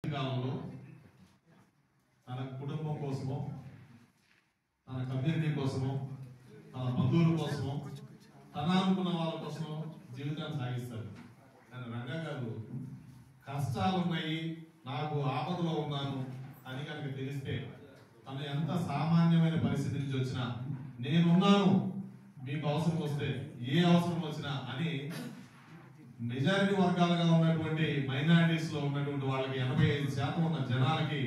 కాలంలో తన కుటుంబం కోసమో తన కమ్యూనిటీ కోసమో తన బంధువుల కోసమో తన అనుకున్న వాళ్ళ కోసమో జీవితాన్ని సాగిస్తారు. కానీ రంగా గారు కష్టాలు ఉన్నాయి, నాకు ఆపదలో ఉన్నాను అని కనుక తెలిస్తే తను ఎంత సామాన్యమైన పరిస్థితి నుంచి వచ్చినా నేనున్నాను, మీకు అవసరం వస్తే ఏ అవసరం వచ్చినా అని మెజారిటీ వర్గాలుగా ఉన్నటువంటి మైనారిటీస్ లో ఉన్నటువంటి వాళ్ళకి 85% ఉన్న జనాలకి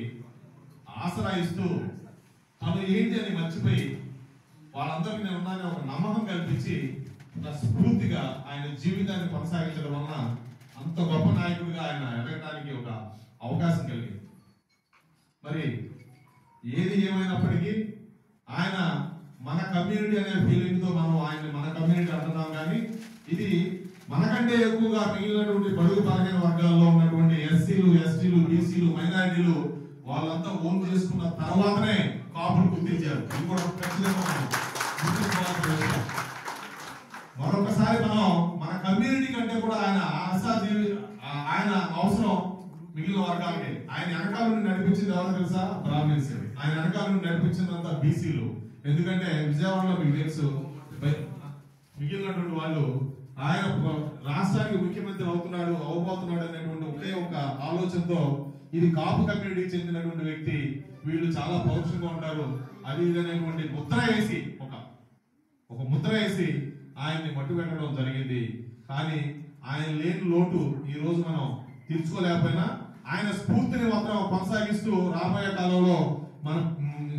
ఆసరా ఇస్తూ తను ఏంటి అని మర్చిపోయి వాళ్ళందరికీ నేను ఉన్నానని ఒక నమ్మకం కల్పించి స్ఫూర్తిగా ఆయన జీవితాన్ని కొనసాగించడం వలన అంత గొప్ప నాయకుడిగా ఆయన ఎదగడానికి ఒక అవకాశం కలిగింది. మరి ఏది ఏమైనప్పటికీ ఆయన మన కమ్యూనిటీ అనే ఫీలింగ్ తో మనం ఆయన మన కమ్యూనిటీ అంటున్నాం, కానీ ఇది మనకంటే ఎక్కువగా మిగిలినటువంటి బడుగు బలహీన వర్గాల్లో ఉన్నటువంటి ఎస్సీలు, ఎస్టీలు, బీసీలు, మైనారిటీలు వాళ్ళంతా ఓన్ చేసుకున్న తర్వాతనే కాపులు గుర్తించారు. ఇది కూడా ఖచ్చితంగా మరొకసారి మనం మన కమ్యూనిటీ కంటే కూడా ఆయన అవసరం మిగిలిన వర్గాలకి. ఆయన వెనకాల నుండి నడిపించింది ఎవరో తెలుసా? బ్రాహ్మణ్స్. ఆయన వెనకాల నుండి నడిపించిందంతా బీసీలు. ఎందుకంటే విజయవాడలో మీకు తెలుసు మిగిలినటువంటి వాళ్ళు ఆయన రాష్ట్రానికి ముఖ్యమంత్రి అవబోతున్నాడు అనేటువంటి ఒకే ఒక ఆలోచనతో ఇది కాపు కమ్యూనిటీకి చెందినటువంటి వ్యక్తి, వీళ్ళు చాలా పౌరుషంగా ఉంటారు అది అనేటువంటి ముద్ర వేసి ఒక ముద్ర వేసి ఆయన్ని మట్టు పెట్టడం జరిగింది. కానీ ఆయన లేని లోటు ఈ రోజు మనం తీర్చుకోలేకపోయినా ఆయన స్ఫూర్తిని మాత్రం కొనసాగిస్తూ రాబోయే కాలంలో మనం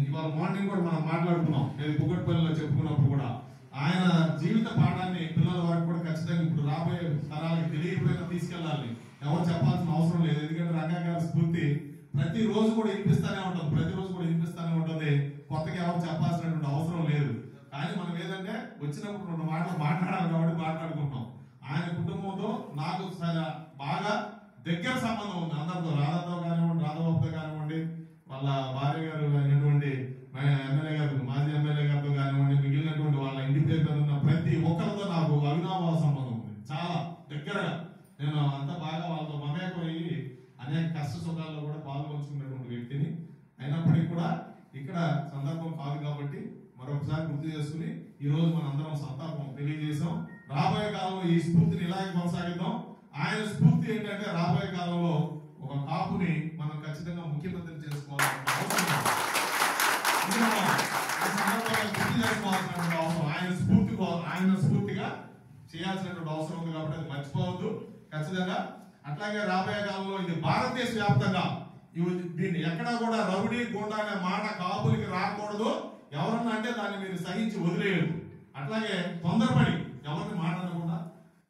ఇవాళ మార్నింగ్ కూడా మనం మాట్లాడుకున్నాం, నేను కుక్కట్పల్లిలో చెప్పుకున్నప్పుడు కూడా ఆయన జీవిత పాఠాన్ని పిల్లల వారికి కూడా ఖచ్చితంగా ఇప్పుడు రాబోయే తరాలకు తెలియకపోయినా తీసుకెళ్లాలి. ఎవరు చెప్పాల్సిన అవసరం లేదు. ఎందుకంటే రంగా గారి స్ఫూర్తి ప్రతిరోజు కూడా వినిపిస్తానే ఉంటుంది. కొత్తగా ఎవరు చెప్పాల్సినటువంటి అవసరం లేదు. కానీ మనం ఏదంటే వచ్చినప్పుడు 2 మాటలు మాట్లాడాలి కాబట్టి మాట్లాడుకుంటాం. ఆయన కుటుంబంతో నాకు బాగా దగ్గర సంబంధం ఉంది. అందరితో రాధాతో కానివ్వండి, రాధాబాబుతో కానివ్వండి, వాళ్ళ భార్య గారు అయినటువంటి ఎమ్మెల్యే గారు, మాజీ ఎమ్మెల్యే గారితో కానివ్వండి, మిగిలినటువంటి వాళ్ళ ఇంటి పేరు ఉన్న ప్రతి ఒక్కరితో నాకు అవినాభావ సంబంధం ఉంది. చాలా దగ్గరగా నేను అంతా బాగా వాళ్ళతో మమేకమయ్యి అనేక కష్ట సుఖాల్లో కూడా పాల్గొంచుకున్నటువంటి వ్యక్తిని. అయినప్పటికీ కూడా ఇక్కడ సందర్భం కాదు కాబట్టి మరొకసారి గుర్తు చేసుకుని ఈ రోజు మనందరం సంతాపం తెలియజేసాం. రాబోయే కాలంలో ఈ స్ఫూర్తిని ఇలాగే కొనసాగిద్దాం. ఆయన స్ఫూర్తి ఏంటంటే రాబోయే కాలంలో ఒక కాపుని మనం ఖచ్చితంగా ముఖ్యమంత్రి చేసుకోవాల్సిన అవసరం, ఆయన స్ఫూర్తిగా చేయాల్సినటువంటి అవసరం ఉంది కాబట్టి అది మర్చిపోవద్దు ఖచ్చితంగా. అట్లాగే రాబోయే కాలంలో ఇది భారతదేశ వ్యాప్తంగా దీన్ని ఎక్కడా కూడా రౌడీ గుండా అనే మాట కాపులకి రాకూడదు. ఎవరన్నా అంటే దాన్ని మీరు సహించి వదిలేయదు. అట్లాగే తొందరపడి ఎవరిని మాట్లాడకుండా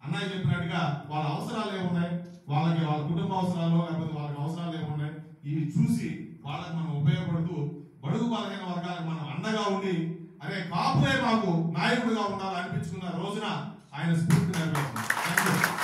అన్నయ్య చెప్పినట్టుగా వాళ్ళ అవసరాలు ఏమున్నాయి, వాళ్ళ కుటుంబ అవసరాలు లేకపోతే వాళ్ళకి అవసరాలు ఏమున్నాయి ఇవి చూసి వాళ్ళకి మనం ఉపయోగపడుతూ బడుగు బలహీన వర్గాలకు మనం అండగా ఉండి అరే కాపులే మాకు నాయకుడిగా ఉండాలని అనిపించుకున్న రోజున ఆయన స్ఫూర్తి నెరవేరుతుంది.